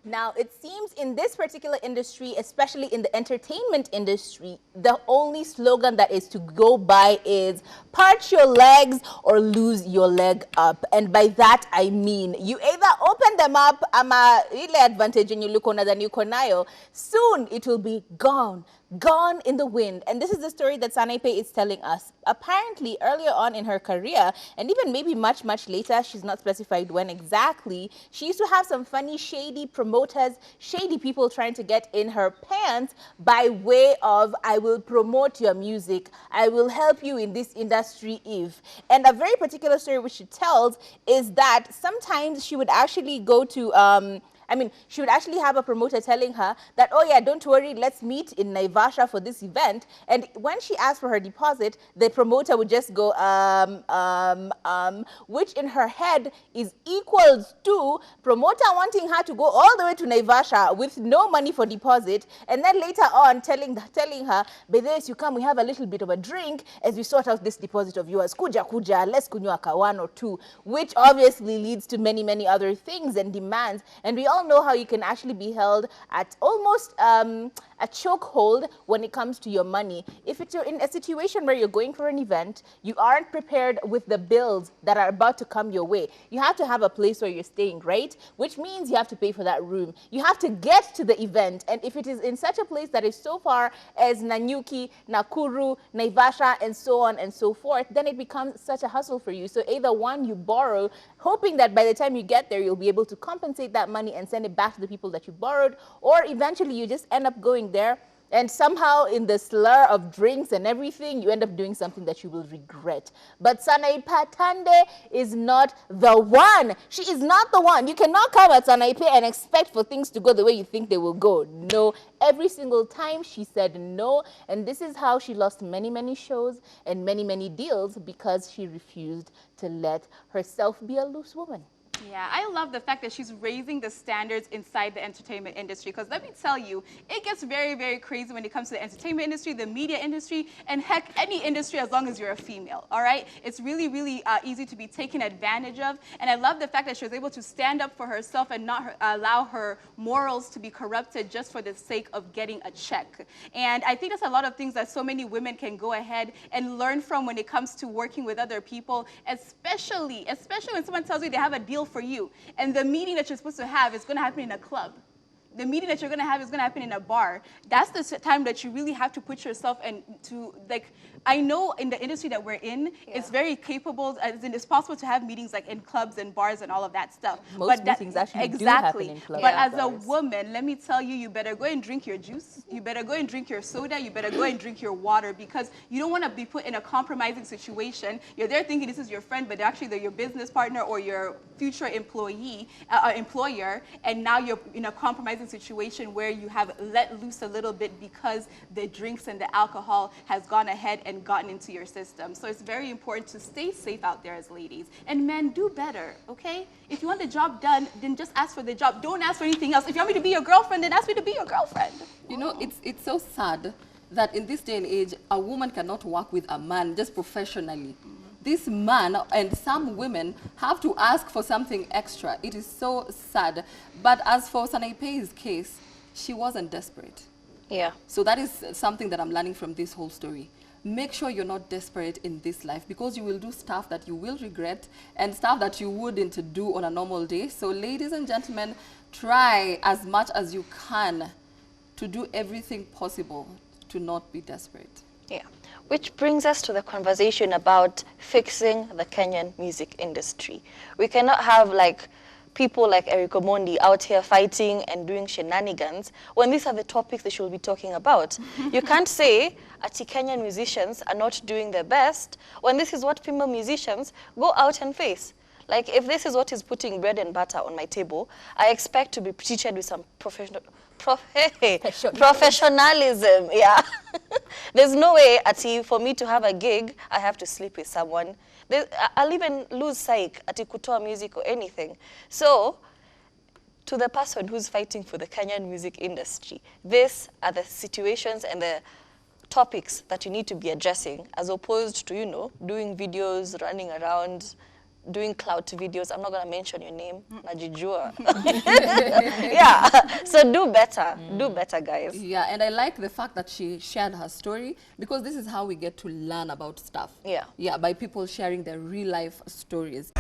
Now, it seems in this particular industry, especially in the entertainment industry, the only slogan that is to go by is part your legs or lose your leg up. And by that, I mean you either open them up, ama ile advantage and you look on than you konayo, soon it will be gone. Gone in the wind. And this is the story that Sanaipei is telling us. Apparently, earlier on in her career, and even maybe much, much later, she's not specified when exactly, she used to have some funny, shady promoters, shady people trying to get in her pants by way of, I will promote your music, I will help you in this industry if. And a very particular story which she tells is that sometimes she would actually go to, she would actually have a promoter telling her that, oh yeah, don't worry, let's meet in Naivasha for this event. And when she asked for her deposit, the promoter would just go, which in her head is equals to promoter wanting her to go all the way to Naivasha with no money for deposit. And then later on telling her, Bedes, you come, we have a little bit of a drink as we sort out this deposit of yours. Kuja, let's kunywa ka one or two, which obviously leads to many, many other things and demands. And we all know how you can actually be held at almost a chokehold when it comes to your money. If you're in a situation where you're going for an event, you aren't prepared with the bills that are about to come your way. You have to have a place where you're staying, right? Which means you have to pay for that room. You have to get to the event. And if it is in such a place that is so far as Nanyuki, Nakuru, Naivasha, and so on and so forth, then it becomes such a hustle for you. So either one, you borrow, hoping that by the time you get there, you'll be able to compensate that money and send it back to the people that you borrowed, or eventually you just end up going there and somehow in the slur of drinks and everything, you end up doing something that you will regret. But Sanaipei Tande is not the one. She is not the one. You cannot come at Sanaipei and expect for things to go the way you think they will go. No, every single time she said no, and this is how she lost many, many shows and many, many deals because she refused to let herself be a loose woman. Yeah, I love the fact that she's raising the standards inside the entertainment industry, because let me tell you, it gets very, very crazy when it comes to the entertainment industry, the media industry, and heck, any industry as long as you're a female, all right? It's really, really easy to be taken advantage of, and I love the fact that she was able to stand up for herself and not allow her morals to be corrupted just for the sake of getting a check. And I think that's a lot of things that so many women can go ahead and learn from when it comes to working with other people, especially when someone tells you they have a deal for you, and the meeting that you're supposed to have is going to happen in a club. The meeting that you're going to have is going to happen in a bar. That's the time that you really have to put yourself into, like, I know in the industry that we're in, it's very capable, as in it's possible to have meetings like in clubs and bars and all of that stuff. Most meetings actually do happen in clubs. But as a woman, let me tell you, you better go and drink your juice. You better go and drink your soda. You better go and drink your water, because you don't want to be put in a compromising situation. You're there thinking this is your friend, but actually they're your business partner or your future employer, and now you're in a compromising situation where you have let loose a little bit because the drinks and the alcohol has gone ahead and gotten into your system. So it's very important to stay safe out there as ladies. And men, do better, okay? If you want the job done, then just ask for the job. Don't ask for anything else. If you want me to be your girlfriend, then ask me to be your girlfriend. You know, it's so sad that in this day and age, a woman cannot work with a man just professionally. This man and some women have to ask for something extra. It is so sad. But as for Sanaipei's case, she wasn't desperate. Yeah. So that is something that I'm learning from this whole story. Make sure you're not desperate in this life, because you will do stuff that you will regret and stuff that you wouldn't do on a normal day. So ladies and gentlemen, try as much as you can to do everything possible to not be desperate. Yeah. Which brings us to the conversation about fixing the Kenyan music industry. We cannot have people like Eric Omondi out here fighting and doing shenanigans when these are the topics they should be talking about. You can't say Kenyan musicians are not doing their best when this is what female musicians go out and face. Like, if this is what is putting bread and butter on my table, I expect to be treated with some professionalism. Yeah. There's no way for me to have a gig, I have to sleep with someone. I'll even lose psych at kutoa music or anything. So, to the person who's fighting for the Kenyan music industry, these are the situations and the topics that you need to be addressing, as opposed to, doing videos, running around, doing clout videos. I'm not going to mention your name. Najijua. Yeah. So do better. Do better, guys. Yeah, and I like the fact that she shared her story, because this is how we get to learn about stuff. Yeah. Yeah, by people sharing their real life stories.